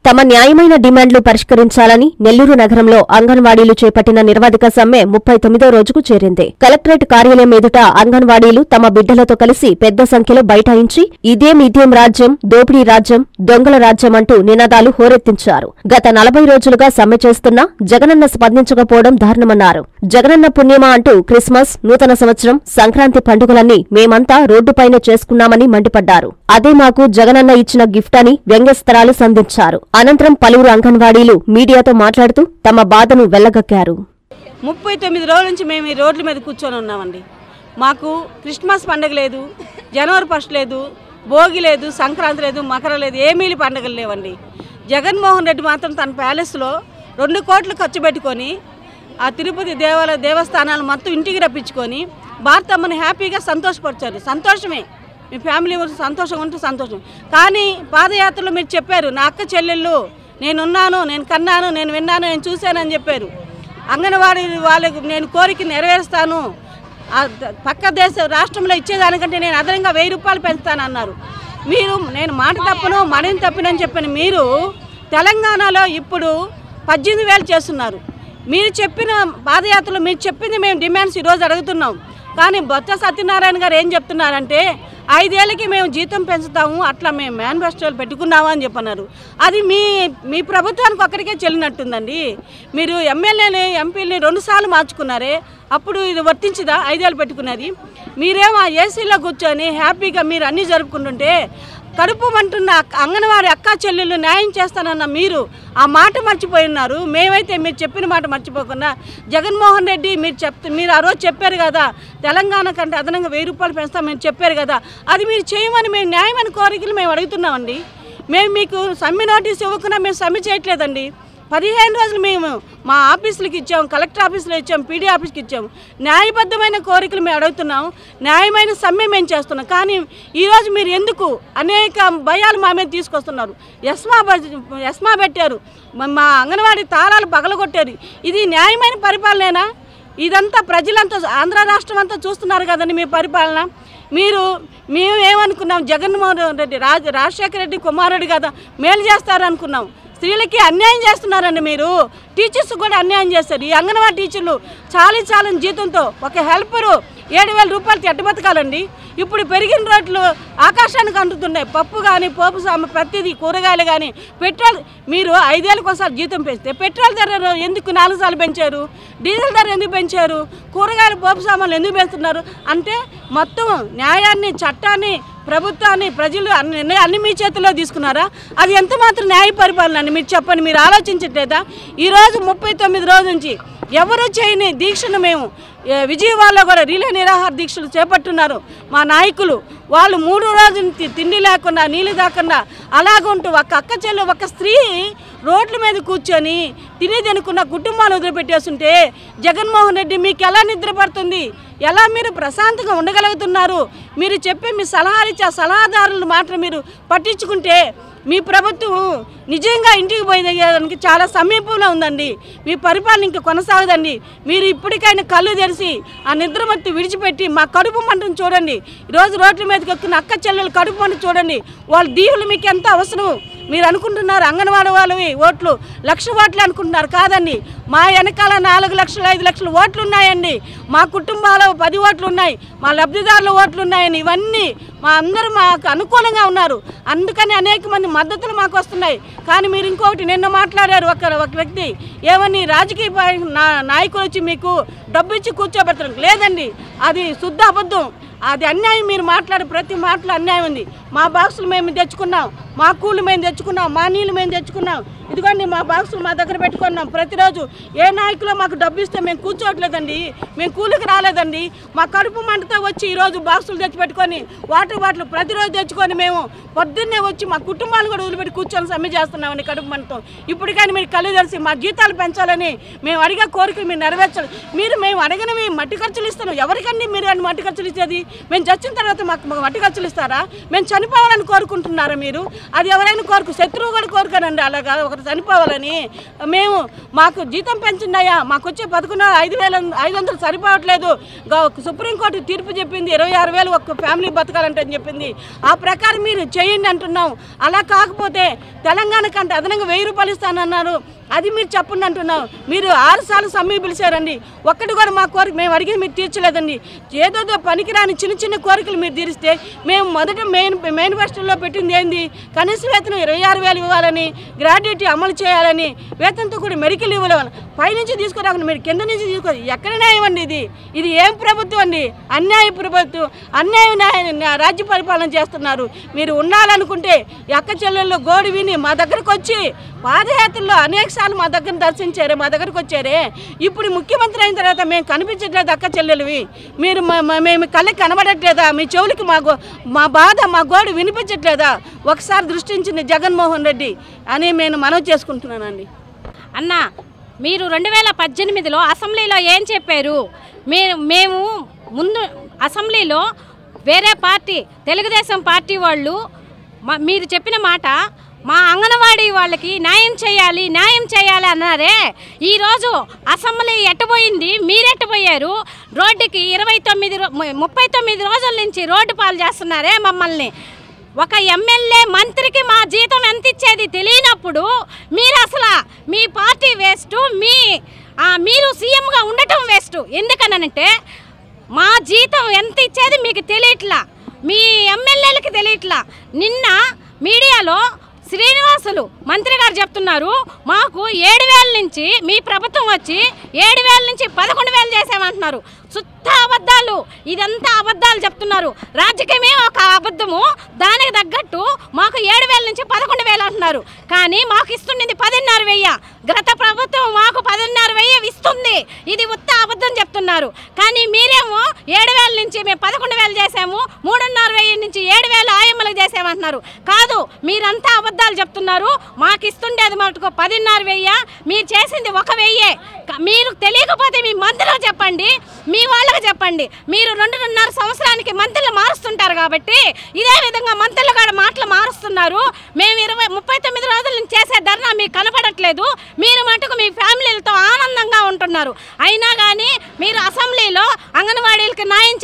తమ న్యాయమైన డిమాండ్లు పరిష్కరించాలని నెల్లూరు నగరంలో అంగన్వాడీలు చేపట్టిన నిరవధిక సమ్మె 39వ రోజుకు చేరింది. కలెక్టరేట్ కార్యాలయం ఎదుట అంగన్వాడీలు తమ బిడ్డలతో కలిసి పెద్ద సంఖ్యలో బైఠాయించి ఇదేం రాజ్యం, దోపిడీ రాజ్యం, దొంగల రాజ్యం అంటూ నినాదాలు హోరెత్తించారు. గత 40 రోజులుగా సమ్మె చేస్తున్నా జగనన్న స్పందించకపోవడం దారుణమన్నారు. జగనన్న పుణ్యమా అంటూ క్రిస్మస్, నూతన సంవత్సరం, సంక్రాంతి పండుగలన్నీ మేమంతా రోడ్డుపైనే చేసుకున్నామని మండిపడ్డారు. అదే మాకు జగనన్న ఇచ్చిన గిఫ్ట్ అని వ్యంగ్యస్త్రాలు సంధించారు. అనంతరం పలువురు అంగన్వాడీలు మీడియాతో మాట్లాడుతూ తమ బాధను వెళ్లగక్కారు. 39 రోజుల నుంచి మేము ఈ రోడ్ల మీద కూర్చొని ఉన్నామండి. మాకు క్రిస్మస్ పండుగ లేదు, జనవరి 1 లేదు, భోగి లేదు, సంక్రాంతి లేదు, మకర లేదు, ఏమీలి పండుగలు లేవండి. జగన్మోహన్ రెడ్డి మాత్రం తన ప్యాలెస్లో 2 కోట్లు ఖర్చు పెట్టుకొని ఆ తిరుపతి దేవస్థానాలు మొత్తం ఇంటికి రప్పించుకొని భారతమ్మని హ్యాపీగా సంతోషపరిచారు. సంతోషమే, మీ ఫ్యామిలీ సంతోషం ఉంటే సంతోషం. కానీ పాదయాత్రలో మీరు చెప్పారు, నా అక్క చెల్లెళ్ళు నేనున్నాను, నేను కన్నాను, నేను విన్నాను, నేను చూశానని చెప్పారు. అంగన్వాడీ వాళ్ళకు నేను కోరిక నెరవేరుస్తాను, పక్క రాష్ట్రంలో ఇచ్చేదానికంటే నేను అదనంగా 1000 రూపాయలు పెంచుతానన్నారు. మీరు నేను మాట తప్పను, మనని తప్పినని చెప్పిన మీరు తెలంగాణలో ఇప్పుడు 18,000 చేస్తున్నారు. మీరు చెప్పిన పాదయాత్రలో మీరు చెప్పింది మేము డిమాండ్స్ ఈరోజు అడుగుతున్నాం. కానీ బొత్స సత్యనారాయణ గారు ఏం చెప్తున్నారంటే 5 ఏళ్ళకి మేము జీతం పెంచుతాము, అట్లా మేము మేనిఫెస్టోలు పెట్టుకున్నాము అని చెప్పన్నారు. అది మీ ప్రభుత్వానికి ఒక్కడికే చెల్లినట్టుందండి. మీరు ఎమ్మెల్యేని ఎంపీలని 2 సార్లు మార్చుకున్నారే, అప్పుడు ఇది వర్తించదా 5 ఏళ్ళు పెట్టుకున్నది? మీరేమో ఆ ఏసీలో కూర్చొని హ్యాపీగా మీరు అన్నీ జరుపుకుంటుంటే కడుపు మంటున్న అంగన్వాడీ అక్కా చెల్లెళ్ళు న్యాయం చేస్తానన్న మీరు ఆ మాట మర్చిపోయి ఉన్నారు. మేమైతే మీరు చెప్పిన మాట మర్చిపోకుండా జగన్మోహన్ రెడ్డి మీరు ఆ రోజు చెప్పారు కదా, తెలంగాణ కంటే అదనంగా 1000 రూపాయలు పెంచుతాం మీరు చెప్పారు కదా, అది మీరు చేయమని మేము న్యాయమైన కోరికలు మేము అడుగుతున్నామండి. మేము మీకు సమ్మె నోటీస్ ఇవ్వకుండా మేము సమ్మె చేయట్లేదండి. 15 రోజులు మేము మా ఆఫీసులకు ఇచ్చాము, కలెక్టర్ ఆఫీసులో ఇచ్చాము, పీడీ ఆఫీస్కి ఇచ్చాము. న్యాయబద్ధమైన కోరికలు మేము అడుగుతున్నాము, న్యాయమైన సమ్మె మేము చేస్తున్నాం. కానీ ఈరోజు మీరు ఎందుకు అనేక భయాలు మా మీద తీసుకొస్తున్నారు? ఎస్మా పెట్టారు, మా అంగన్వాడీ తాళాలు పగలగొట్టారు. ఇది న్యాయమైన పరిపాలనేనా? ఇదంతా ప్రజలంతా ఆంధ్ర రాష్ట్రం అంతా చూస్తున్నారు కదండి మీ పరిపాలన. మేము ఏమనుకున్నాం, జగన్మోహన్ రెడ్డి రాజశేఖర రెడ్డి కుమారుడు కదా మేలు చేస్తారు అనుకున్నాం. స్త్రీలకి అన్యాయం చేస్తున్నారండి మీరు. టీచర్స్ కూడా అన్యాయం చేస్తారు. ఈ అంగన్వాడీ టీచర్లు చాలా జీతంతో ఒక హెల్పరు 7,000 రూపాయలకి ఎట్టబతకాలండి. ఇప్పుడు పెరిగిన రేట్లు ఆకాశానికి అంటుతున్నాయి. పప్పు కానీ, పోపు సామాన్, ప్రతిదీ, కూరగాయలు కానీ, పెట్రోల్ మీరు 5 ఏళ్ళకి ఒకసారి జీతం పెంచితే పెట్రోల్ ధర ఎందుకు 4 సార్లు పెంచారు? డీజిల్ ధర ఎందుకు పెంచారు? కూరగాయలు, పోపు సామాన్లు ఎందుకు పెంచుతున్నారు? అంటే మొత్తం న్యాయాన్ని, చట్టాన్ని, ప్రభుత్వాన్ని ప్రజలు అన్ని మీ చేతుల్లో తీసుకున్నారా? అది ఎంత మాత్రం న్యాయ పరిపాలన అండి? మీరు చెప్పండి. మీరు ఆలోచించట్లేదా? ఈరోజు 39 రోజుల నుంచి ఎవరు చేయని దీక్షను మేము విజయవాడలో కూడా రిలే నిరాహార దీక్షలు చేపట్టున్నారు మా నాయకులు. వాళ్ళు 3 రోజులు తిండి లేకుండా, నీళ్ళు దాకుండా అలాగుంటూ ఒక అక్క చెల్లు, ఒక స్త్రీ రోడ్ల మీద కూర్చొని తినేదనుకున్న కుటుంబాలు వదిలిపెట్టేస్తుంటే జగన్మోహన్ రెడ్డి మీకు ఎలా నిద్ర పడుతుంది? ఎలా మీరు ప్రశాంతంగా ఉండగలుగుతున్నారు? మీరు చెప్పే మీ సలహాలు ఇచ్చే సలహాదారులు మాత్రం మీరు పట్టించుకుంటే మీ ప్రభుత్వం నిజంగా ఇంటికి పోయేదానికి చాలా సమీపంలో ఉందండి. మీ పరిపాలన ఇంకా కొనసాగదండి. మీరు ఇప్పటికైనా కళ్ళు తెరిచి ఆ నిద్రమత్తు విడిచిపెట్టి మా కడుపు మంటను చూడండి. ఈరోజు రోడ్ల మీదకి ఎక్కిన అక్క చెల్లెలు కడుపు మంట చూడండి. వాళ్ళ దీవులు మీకు ఎంత అవసరం? మీరు అనుకుంటున్నారు అంగన్వాడీ వాళ్ళవి ఓట్లు 1,00,000 ఓట్లు అనుకుంటున్నారు. కాదండి, మా వెనకాల 4 లక్షలు 5 లక్షల ఓట్లు ఉన్నాయండి. మా కుటుంబాలు 10 ఓట్లు ఉన్నాయి, మా లబ్ధిదారుల ఓట్లు ఉన్నాయని ఇవన్నీ అందరూ మాకు అనుకూలంగా ఉన్నారు. అందుకని అనేక మంది మద్దతులు మాకు వస్తున్నాయి. కానీ మీరు ఇంకొకటి నిన్న మాట్లాడారు ఒక వ్యక్తి, ఏమని రాజకీయ నాయకులు వచ్చి మీకు డబ్బు ఇచ్చి కూర్చోబెడతారు. లేదండి, అది శుద్ధ అబద్ధం. అది అన్యాయం. మీరు మాట్లాడే ప్రతి మాటలో అన్యాయం ఉంది. మా బాక్సులు మేము తెచ్చుకున్నాం, మా కూళ్ళు మేము తెచ్చుకున్నాం, మా నీళ్ళు మేము తెచ్చుకున్నాం. ఇదిగోండి మా బాక్సులు మా దగ్గర పెట్టుకున్నాం. ప్రతిరోజు ఏ నాయకులో మాకు డబ్బు ఇస్తే మేము కూర్చోవట్లేదండి, మేము కూలికి రాలేదండి. మా కడుపు మంటతో వచ్చి ఈరోజు బాక్సులు తెచ్చిపెట్టుకొని వాటర్ బాటిల్ ప్రతిరోజు తెచ్చుకొని మేము పొద్దున్నే వచ్చి మా కుటుంబాలు కూడా వదిలిపెట్టి కూర్చొని సమ్మె చేస్తున్నామండి కడుపు మంటతో. ఇప్పటికైనా మీరు కళ్ళు తెరిచి మా జీతాలు పెంచాలని మేము అడిగే కోరికలు మీరు నెరవేర్చాలి. మేము అడగనివి మట్టి ఖర్చులు ఇస్తాను. ఎవరికండి మీరు అని మట్టి ఖర్చులు ఇచ్చేది? మేము చచ్చిన తర్వాత మాకు మట్టి ఖర్చులు ఇస్తారా? మేము చనిపోవాలని కోరుకుంటున్నారా మీరు? అది ఎవరైనా శత్రువు కూడా కోరుకోనండి. అలాగా ఒక ఒకరు చనిపోవాలని మేము మాకు జీతం పెంచిందయ్యా, మాకు వచ్చే 11,500 సరిపోవట్లేదు. సుప్రీంకోర్టు తీర్పు చెప్పింది 26,000 ఒక్క ఫ్యామిలీ బతకాలంటే అని చెప్పింది. ఆ ప్రకారం మీరు చేయండి అంటున్నాం. అలా కాకపోతే తెలంగాణ కంటే అదనంగా 1,000 రూపాయలు ఇస్తానన్నారు, అది మీరు చెప్పండి అంటున్నాం. మీరు 6 సార్లు సమ్మె పిలిచారండి, ఒక్కటి కూడా మా కోరిక మేము అడిగింది మీరు తీర్చలేదండి. ఏదో పనికిరాని చిన్న చిన్న కోరికలు మీరు తీరిస్తే మేము మొదట మేనిఫెస్టోలో పెట్టింది ఏంది, కనీస వేతనం 26,000 ఇవ్వాలని, గ్రాడ్యుయేటీ అమలు చేయాలని, వేతనంతో కూడా మెడికల్ ఇవ్వాలని, పైనుంచి తీసుకురాకుండా మీరు కింద నుంచి తీసుకోవాలి. ఎక్కడైనా ఇవ్వండి. ఇది ఏం ప్రభుత్వం అండి? అన్యాయ ప్రభుత్వం, అన్యాయ రాజ్య పరిపాలన చేస్తున్నారు. మీరు ఉండాలనుకుంటే అక్క చెల్లెల్లో గోడు విని మా దగ్గరకు వచ్చి పాదయాత్రలో అనేక సార్లు మా దగ్గర దర్శించారే, మా దగ్గరకు వచ్చారే. ఇప్పుడు ముఖ్యమంత్రి అయిన తర్వాత మేము కనిపించట్లేదు అక్క చెల్లెలువి, మీరు మేము కళ్ళకి కనబడట్లేదా? మీ చెవులకి మా బాధ మా గోడు వినిపించట్లేదా? ఒకసారి దృష్టించింది జగన్మోహన్ రెడ్డి అని నేను మనవి చేసుకుంటున్నానండి. అన్న, మీరు 2018లో అసెంబ్లీలో ఏం చెప్పారు? మేము ముందు అసెంబ్లీలో వేరే పార్టీ తెలుగుదేశం పార్టీ వాళ్ళు మీరు చెప్పిన మాట, మా అంగన్వాడీ వాళ్ళకి న్యాయం చేయాలి అన్నారే. ఈరోజు అసెంబ్లీ ఎట్టబోయింది, మీరెట్టబోయారు? రోడ్డుకి 39 రోజుల నుంచి రోడ్డు పాలు చేస్తున్నారే మమ్మల్ని. ఒక ఎమ్మెల్యే మంత్రికి మా జీతం ఎంత ఇచ్చేది తెలియనప్పుడు మీరు అసలు మీ పార్టీ వేస్ట్, మీరు సీఎంగా ఉండటం వేస్ట్. ఎందుకనంటే మా జీతం ఎంత ఇచ్చేది మీకు తెలియట్లా, మీ ఎమ్మెల్యేలకి తెలియట్లా. నిన్న మీడియాలో శ్రీనివాసులు మంత్రి గారు చెప్తున్నారు, మాకు 7,000 నుంచి మీ ప్రభుత్వం వచ్చి 7,000 నుంచి 11,000 చేసామంటున్నారు. శుద్ధ అబద్ధాలు, ఇదంతా అబద్ధాలు చెప్తున్నారు. రాజకీయమే ఒక అబద్ధము, దానికి తగ్గట్టు మాకు 7,000 నుంచి 11,000 అంటున్నారు. కానీ మాకు ఇస్తున్నది 10,500. గత ప్రభుత్వం మాకు 10,500 ఇస్తుంది, ఇది ఉత్త అబద్ధం చెప్తున్నారు. కానీ మీరేమో 7,000 నుంచి మేము 11,000 చేసాము, 3,500 నుంచి 7,000 ఆయమ్మలకు చేసామంటున్నారు. కాదు, మీరంతా అబద్ధాలు చెప్తున్నారు. మాకు ఇస్తుండేది మటుకు 10,500, మీరు చేసింది 1,000. మీరు తెలియకపోతే మీ మంత్రిలో చెప్పండి, మీ వాళ్ళకి చెప్పండి. మీరు 2.5 సంవత్సరానికి మంత్రులు మారుస్తుంటారు కాబట్టి ఇదే విధంగా మంత్రులు కూడా మాటలు మారుస్తున్నారు. మేము 39 రోజుల నుంచి చేసే ధర్నా మీకు కనపడట్లేదు. మీరు మటుకు మీ ఫ్యామిలీలతో ఆనందంగా ఉంటున్నారు. అయినా కానీ మీరు అసెంబ్లీలో అంగన్వాడీలకు న్యాయం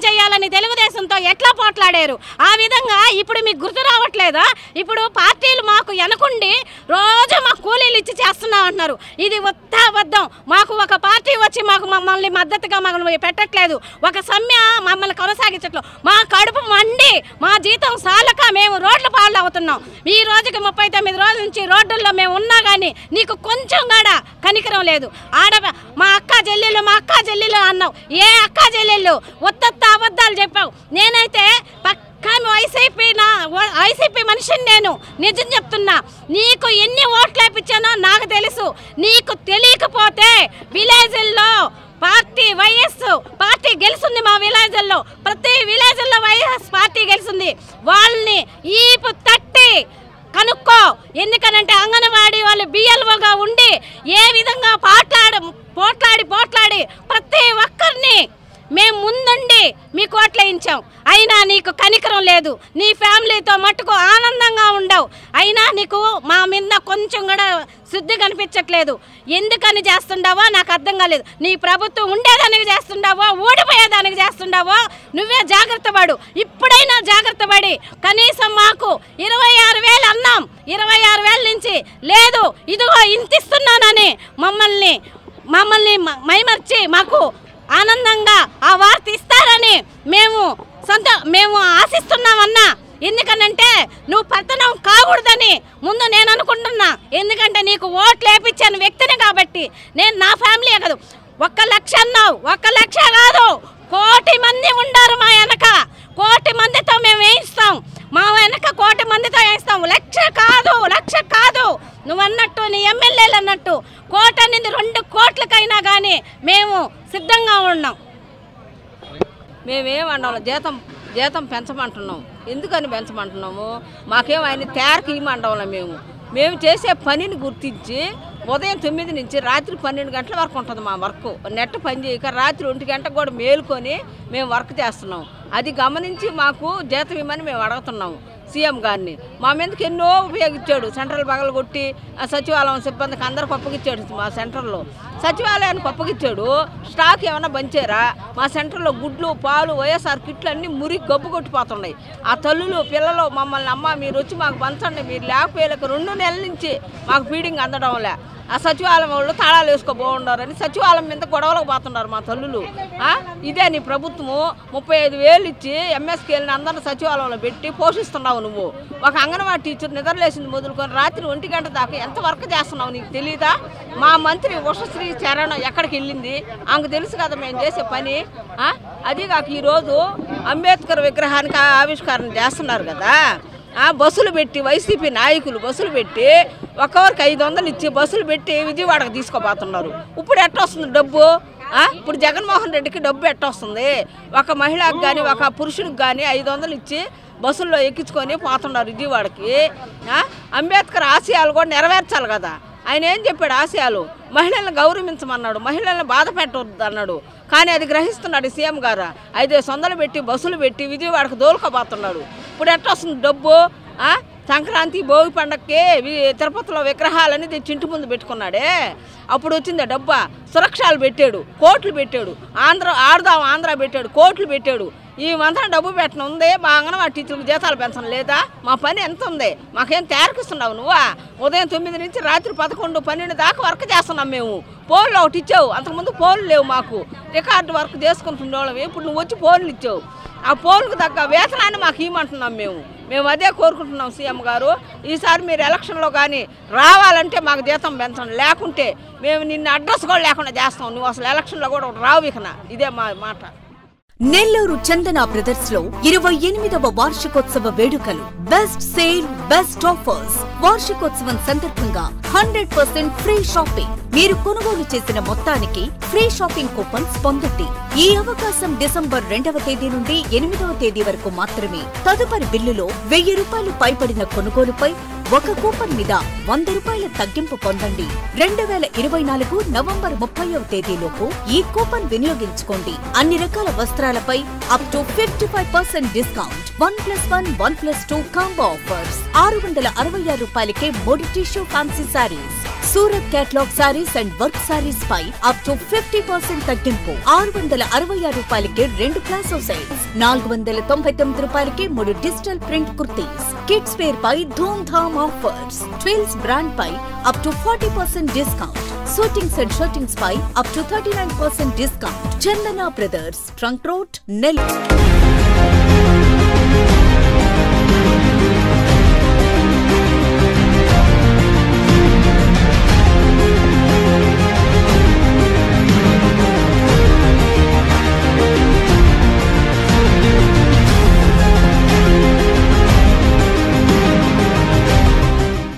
చేయాలని తెలుగుదేశంతో ఎట్లా పోట్లాడారు? ఆ విధంగా ఇప్పుడు మీకు గుర్తు రావట్లేదా? ఇప్పుడు పార్టీలు మాకు వెనకుండి రోజు మాకు కూలీలు ఇచ్చి చేస్తున్నాం అంటున్నారు. ఇది ఉత్త అబద్ధం. మాకు ఒక పార్టీ వచ్చి మమ్మల్ని మద్దతుగా మమ్మల్ని పెట్టట్లేదు, ఒక సమ్మె మమ్మల్ని కొనసాగించట్లేదు. మా కడుపు మండి మా జీతం సాలక మేము రోడ్ల పాలు అవుతున్నాం. ఈ రోజుకి 39 రోజుల నుంచి రోడ్డుల్లో మేము ఉన్నా కానీ నీకు కొంచెం కూడా కనికరం లేదు. మా అక్క చెల్లెళ్ళు అన్నావు. ఏ అక్క చెల్లెళ్ళు? ఉత్తత్త అబద్ధాలు చెప్పావు. నేనైతే కానీ వైసీపీ మనిషిని, నేను నిజం చెప్తున్నా. నీకు ఎన్ని ఓట్లు వేయించానో నాకు తెలుసు. నీకు తెలియకపోతే విలేజ్ల్లో వైఎస్ పార్టీ గెలుస్తుంది. మా విలేజ్ల్లో ప్రతి విలేజ్ల్లో వైఎస్ పార్టీ గెలుస్తుంది. వాళ్ళని ఈపు తట్టి కనుక్కో. ఎందుకనంటే అంగన్వాడీ వాళ్ళు బిఎల్ఓగా ఉండి ఏ విధంగా పోట్లాడి ప్రతి ఒక్కరిని మేము ముందుండి మీకు ఓట్లేయించాం. అయినా నీకు కనికరం లేదు. నీ ఫ్యామిలీతో మట్టుకు ఆనందంగా ఉండవు. అయినా నీకు మా మీద కొంచెం కూడా శుద్ధి కనిపించట్లేదు. ఎందుకని చేస్తుండావో నాకు అర్థం కాలేదు. నీ ప్రభుత్వం ఉండేదానికి చేస్తుండావో, ఊడిపోయేదానికి చేస్తుండావో నువ్వే జాగ్రత్త పడు. ఇప్పుడైనా జాగ్రత్త పడి కనీసం మాకు 26,000 అన్నాం, 26,000 నుంచి లేదు ఇదిగో ఇంత ఇస్తున్నానని మమ్మల్ని మైమర్చి మాకు ఆనందంగా ఆ వార్త ఇస్తారని మేము ఆశిస్తున్నామన్నా. ఎందుకనంటే నువ్వు పతనం కాకూడదని ముందు నేను అనుకుంటున్నా. ఎందుకంటే నీకు ఓట్లు వేయించాను వ్యక్తిని కాబట్టి. నేను నా ఫ్యామిలీ కాదు. 1 లక్ష అన్నావు, 1 లక్ష కాదు, 1,000,000 మంది ఉండారు మా వెనక. 1,000,000 మందితో మేము వేయిస్తాం. మా వెనక 1,000,000 మందితో వేయిస్తాం. లక్ష కాదు నువ్వు అన్నట్టు, నీ ఎమ్మెల్యేలు అన్నట్టు 1,00,00,000 అనేది 2 కోట్లకైనా కానీ మేము సిద్ధంగా ఉన్నాం. మేమేమన్నాం, జీతం పెంచమంటున్నాం. ఎందుకని పెంచమంటున్నాము? మాకేమో ఆయన తేరకి ఇవ్వమంటాం. మేము చేసే పనిని గుర్తించి ఉదయం 9 నుంచి రాత్రి 12 గంటల వరకు ఉంటుంది మా వర్క్. నెట్ పని చేయక రాత్రి 1 గంటకు కూడా మేలుకొని మేము వర్క్ చేస్తున్నాం. అది గమనించి మాకు జీతం ఇవ్వమని మేము అడుగుతున్నాము. సీఎం గారిని. మా మీదకి ఎన్నో ఉపయోగించాడు. సెంట్రల్ పగలగొట్టి సచివాలయం సిబ్బందికి అందరికి అప్పగిచ్చాడు. మా సెంటర్లో సచివాలయానికి అప్పగిచ్చాడు. స్టాక్ ఏమైనా పంచారా? మా సెంటర్లో గుడ్లు, పాలు, వైఎస్ఆర్ కిట్లు అన్నీ మురికి గబ్బు కొట్టిపోతున్నాయి. ఆ తల్లులు పిల్లలు మమ్మల్ని అమ్మ మీరు వచ్చి మాకు పంచండి, మీరు లేకపోయేలాక 2 నెలల నుంచి మాకు ఫీడింగ్ అందడంలే. ఆ సచివాలయం వాళ్ళు తాళాలు వేసుకోబోండారని సచివాలయం మీద గొడవలకు పోతున్నారు మా తల్లులు. ఇదే నీ ప్రభుత్వము 35,000 ఇచ్చి ఎంఎస్కేళ్ళని అందరిని సచివాలయంలో పెట్టి పోషిస్తున్నావు. నువ్వు ఒక అంగన్వాడీ టీచర్ నిద్రలేసింది మొదలుకొని రాత్రి 1 గంట దాకా ఎంత వర్క్ చేస్తున్నావు నీకు తెలీదా? మా మంత్రి ఉషశ్రీ చరణ్ ఎక్కడికి వెళ్ళింది? ఆమెకు తెలుసు కదా మేము చేసే పని. అదిగాక ఈరోజు అంబేద్కర్ విగ్రహానికి ఆవిష్కరణ చేస్తున్నారు కదా, బస్సులు పెట్టి వైసీపీ నాయకులు బస్సులు పెట్టి ఒక్కొక్కరికి 500 ఇచ్చి బస్సులు పెట్టి విజయవాడకు తీసుకుపోతున్నారు. ఇప్పుడు ఎట్టొస్తుంది డబ్బు? ఇప్పుడు జగన్మోహన్ రెడ్డికి డబ్బు ఎట్టొస్తుంది? ఒక మహిళకు కానీ ఒక పురుషుడికి కానీ 500 ఇచ్చి బస్సుల్లో ఎక్కించుకొని పోతున్నారు విజయవాడకి. అంబేద్కర్ ఆశయాలు కూడా నెరవేర్చాలి కదా. ఆయన ఏం చెప్పాడు? ఆశయాలు మహిళలను గౌరవించమన్నాడు, మహిళలను బాధ పెట్టవద్దు అన్నాడు. కానీ అది గ్రహిస్తున్నాడు సీఎం గారు. 500 పెట్టి బస్సులు పెట్టి విజయవాడకు దోలుకోబోతున్నాడు. ఇప్పుడు ఎట్టొస్తుంది డబ్బు? సంక్రాంతి భోగి పండగకి తిరుపతిలో విగ్రహాలని తెచ్చి ఇంటి ముందు పెట్టుకున్నాడే, అప్పుడు వచ్చిందే డబ్బా. సురక్షాలు పెట్టాడు, కోట్లు పెట్టాడు. ఆంధ్ర పెట్టాడు, కోట్లు పెట్టాడు. ఈ మంత్రం డబ్బు పెట్టను ఉంది. మా అంగన్వాడీ టీచర్లకు జీతాలు పెంచడం లేదా? మా పని ఎంత ఉంది? మాకేం తయారుకిస్తున్నావు నువ్వా? ఉదయం 9 నుంచి రాత్రి 11, 12 దాకా వర్క్ చేస్తున్నాం మేము. పోన్లు ఒకటి ఇచ్చావు, అంతకుముందు పోన్లు లేవు మాకు. రికార్డు వర్క్ చేసుకుంటుండేవాళ్ళం. ఇప్పుడు నువ్వు వచ్చి పోన్లు ఇచ్చావు. ఆ పోన్లకు తగ్గ వేతనాన్ని మాకు ఇవ్వమంటున్నాం మేము అదే కోరుకుంటున్నాం సీఎం గారు. ఈసారి మీరు ఎలక్షన్లో కానీ రావాలంటే మాకు జీతం పెంచండి, లేకుంటే మేము నిన్ను అడ్రస్ కూడా లేకుండా చేస్తాం. నువ్వు అసలు ఎలక్షన్లో కూడా రావు ఇకనా. ఇదే మా మాట. నెల్లూరు చందన బ్రదర్స్ లో 28వ వార్షికోత్సవ వేడుకలు. Best sale, best offers. వార్షికోత్సవం సందర్భంగా 100% ఫ్రీ షాపింగ్. మీరు కొనుగోలు చేసిన మొత్తానికి ఫ్రీ షాపింగ్ కూపన్స్ పొందండి. ఈ అవకాశం డిసెంబర్ 2వ తేదీ నుండి 8వ తేదీ వరకు మాత్రమే. తదుపరి బిల్లులో 1000 రూపాయలు పైబడిన కొనుగోలుపై ఒక కూపన్ మీద 100 రూపాయల తగ్గింపు పొందండి. 2024 నవంబర్ 30వ తేదీలోపు ఈ కూపన్ వినియోగించుకోండి. అన్ని రకాల వస్త్రాలపై up to 55% discount. 1+1, 1+2 combo offers. 666 రూపాయలకే 3 tissue fancy sarees. Surat catalogue sarees and work sarees పై అప్ టు 50% తగ్గింపు. 666 రూపాయలకే 2 ప్లాసో సెట్స్. 499 రూపాయలకే 3 digital print kurtis. Kids wear పై Dhoom Dham offers. Twills brand పై up to 40% discount. Suitings and shirtings పై up to 39% discount. Chandana brothers, trunk road, Nellore.